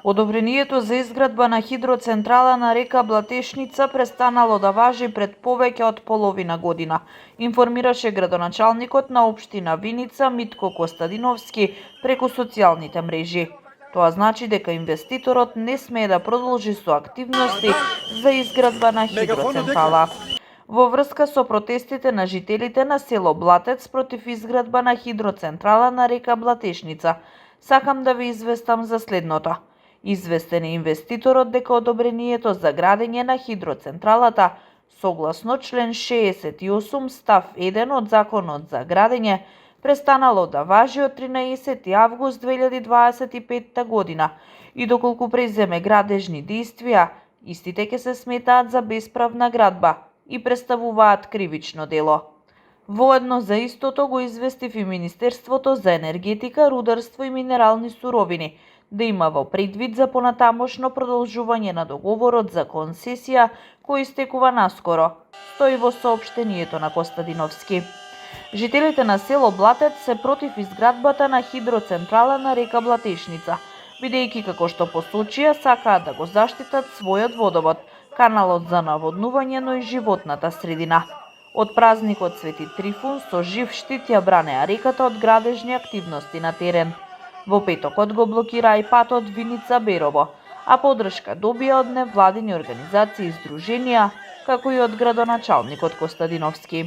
Одобрението за изградба на хидроцентрала на река Блатешница престанало да важи пред повеќе од половина година, информираше градоначалникот на општина Виница Митко Костадиновски преку социјалните мрежи. Тоа значи дека инвеститорот не смее да продолжи со активности за изградба на хидроцентрала. Во врска со протестите на жителите на село Блатец против изградба на хидроцентрала на река Блатешница, сакам да ви известам за следното. Известен е инвеститорот дека одобрението за градење на хидроцентралата, согласно член 68 став 1 од Законот за градење, престанало да важи од 13 август 2025 година и доколку преземе градежни действија, истите ќе се сметаат за бесправна градба и представуваат кривично дело. Воедно за истото го известив и Министерството за енергетика, рударство и минерални суровини, да има во предвид за понатамошно продолжување на договорот за концесија кој истекува наскоро, стои во соопштението на Костадиновски. Жителите на село Блатец се против изградбата на хидроцентрала на река Блатешница, бидејќи како што посочија сакаат да го заштитат својот водовод, каналот за наводнување, но и животната средина. Од празникот Свети Трифун со жив штит ја бранеа реката од градежни активности на терен. Во петокот го блокира и патот Виница-Берово, а поддршка добија од невладини организации и здруженија, како и од градоначалникот Костадиновски.